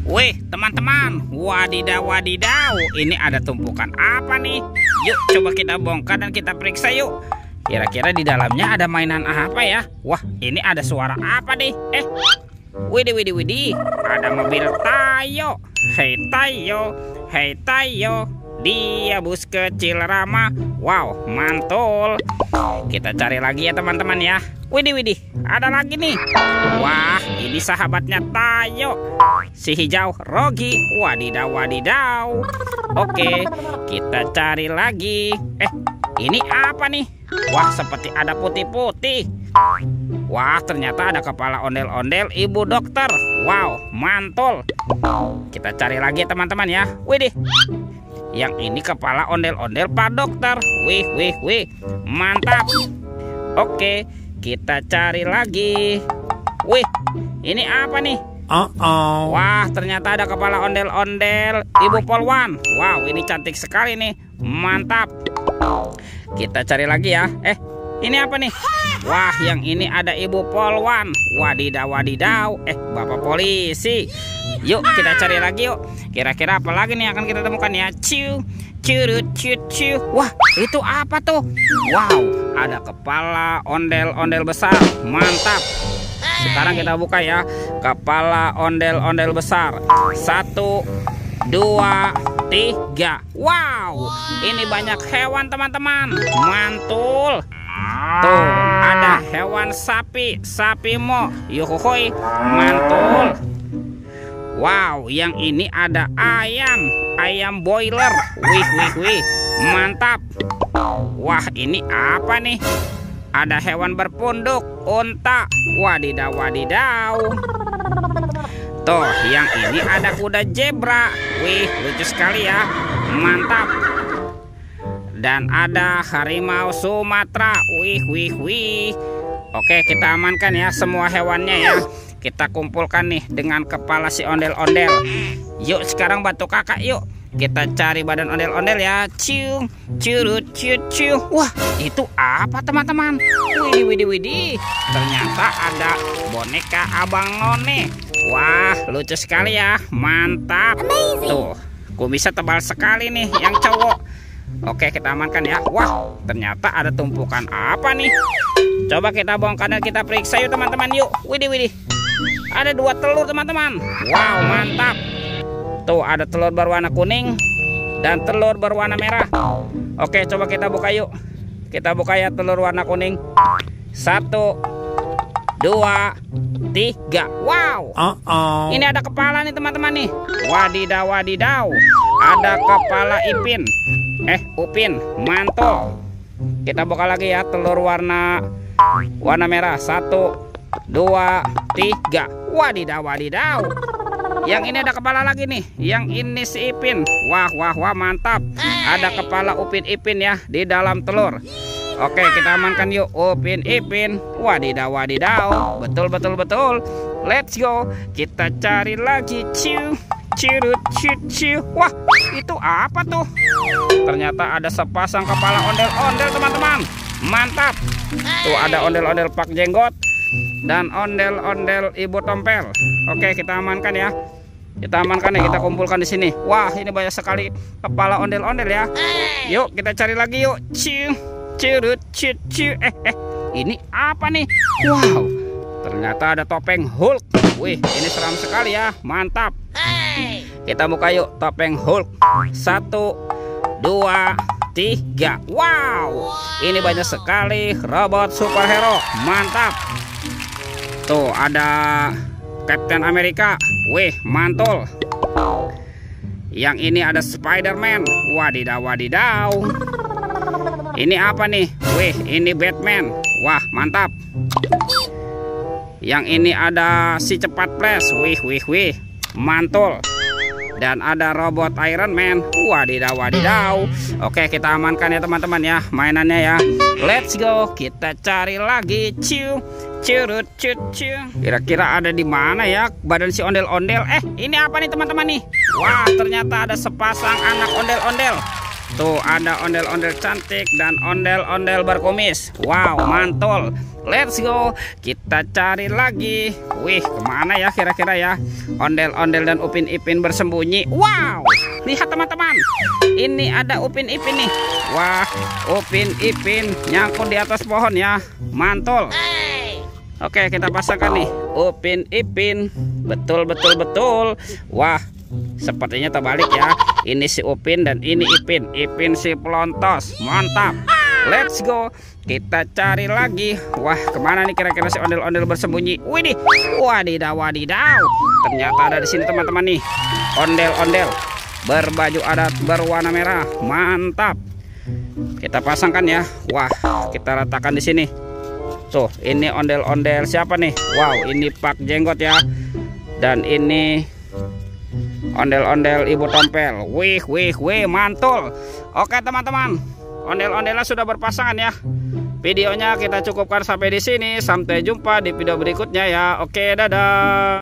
Wih, teman-teman, wadidaw wadidaw, ini ada tumpukan apa nih? Yuk coba kita bongkar dan kita periksa yuk. Kira-kira di dalamnya ada mainan apa ya? Wah, ini ada suara apa nih? Widih, ada mobil Tayo. Hei Tayo, hei Tayo, dia bus kecil ramah. Wow, mantul. Kita cari lagi ya teman-teman ya. Widih, ada lagi nih. Wah, ini sahabatnya Tayo, si hijau Rogi. Wadidaw wadidaw. Oke, kita cari lagi. Ini apa nih? Wah, seperti ada putih-putih. Wah, ternyata ada kepala ondel-ondel ibu dokter. Wow, mantul. Kita cari lagi teman-teman ya. Widih, yang ini kepala ondel-ondel Pak Dokter. Wih, mantap. Oke, kita cari lagi. Wih, ini apa nih? Wah, ternyata ada kepala ondel-ondel Ibu Polwan. Wow, ini cantik sekali nih. Mantap. Kita cari lagi ya. Ini apa nih? Wah, yang ini ada Ibu Polwan. Wadidaw wadidaw. Bapak polisi. Yuk kita cari lagi yuk. Kira-kira apa lagi nih akan kita temukan ya? Curut. Wah, itu apa tuh? Wow, ada kepala ondel-ondel besar. Mantap. Sekarang kita buka ya. Kepala ondel-ondel besar. 1, 2, 3. Wow, ini banyak hewan teman-teman. Mantul. Tuh, ada hewan sapi mo. Yuhuhoi, mantul. Wow, yang ini ada ayam boiler. Wih, mantap. Wah, ini apa nih? Ada hewan berpunduk, unta. Wadidaw wadidaw. Tuh, yang ini ada kuda zebra. Wih, lucu sekali ya. Mantap. Dan ada harimau Sumatera. Wih. Oke, kita amankan ya semua hewannya ya. Kita kumpulkan nih dengan kepala si ondel-ondel. Yuk sekarang bantu kakak yuk. Kita cari badan ondel-ondel ya. Curut. Wah, itu apa teman-teman? Widih. Ternyata ada boneka Abang None. Wah, lucu sekali ya. Mantap. Tuh, kumisnya tebal sekali nih yang cowok. Oke, kita amankan ya. Wah, ternyata ada tumpukan apa nih? Coba kita bongkar dan kita periksa yuk teman-teman yuk. Widih. Ada 2 telur teman-teman. Wow, mantap. Tuh, ada telur berwarna kuning dan telur berwarna merah. Oke, coba kita buka yuk. Kita buka ya telur warna kuning. 1, 2, 3. Wow. Ini ada kepala nih teman-teman nih. Wadidaw wadidaw. Ada kepala Upin. Mantul. Kita buka lagi ya telur warna merah. 1, 2, 3. Wadidaw wadidaw. Yang ini ada kepala lagi nih. Yang ini si Ipin. Wah, mantap. Ada kepala Upin Ipin ya di dalam telur. Oke, kita amankan yuk Upin Ipin. Wadidaw wadidaw. Betul. Let's go. Kita cari lagi. Curut. Wah, itu apa tuh? Ternyata ada sepasang kepala ondel-ondel teman-teman. Mantap. Tuh, ada ondel-ondel Pak Jenggot dan ondel-ondel Ibu Tompel. Oke, kita amankan ya. Kita kumpulkan di sini. Wah, ini banyak sekali kepala ondel-ondel ya. Yuk kita cari lagi yuk. Curut. Ini apa nih? Wow, ternyata ada topeng Hulk. Wih, ini seram sekali ya. Mantap. Kita buka yuk topeng Hulk. 1, 2, 3. Wow, ini banyak sekali robot superhero. Mantap. Tuh, ada Captain America. Wih, mantul. Yang ini ada Spider-Man. Wadidaw. Ini apa nih? Wih, ini Batman. Wah, mantap. Yang ini ada si cepat Flash. Wih, mantul. Dan ada robot Iron Man. Wadidaw. Oke, kita amankan ya teman-teman ya mainannya ya. Let's go. Kita cari lagi. Curut. Kira-kira ada di mana ya badan si ondel-ondel? Ini apa nih teman-teman nih? Wah, ternyata ada sepasang anak ondel-ondel. Tuh ada ondel-ondel cantik dan ondel-ondel berkumis. Wow, mantul. Let's go. Kita cari lagi. Wih, kemana ya kira-kira ya? Ondel-ondel dan Upin Ipin bersembunyi. Wow, lihat teman-teman. Ini ada Upin Ipin nih. Wah, Upin Ipin nyangkut di atas pohon ya. Mantul. Oke, kita pasangkan nih Upin Ipin. Betul. Wah, sepertinya terbalik ya. Ini si Upin dan ini Ipin. Ipin si pelontos. Mantap. Let's go. Kita cari lagi. Wah, kemana nih kira-kira si ondel-ondel bersembunyi? Widih. Wadidaw. Ternyata ada di sini teman-teman nih. Ondel-ondel berbaju adat berwarna merah. Mantap. Kita pasangkan ya. Wah, kita letakkan di sini. Tuh, ini ondel-ondel siapa nih? Wow, ini Pak Jenggot ya. Dan ini ondel-ondel Ibu Tompel. Wih, mantul. Oke teman-teman, ondel-ondelnya sudah berpasangan ya. Videonya kita cukupkan sampai di sini. Sampai jumpa di video berikutnya ya. Oke, dadah.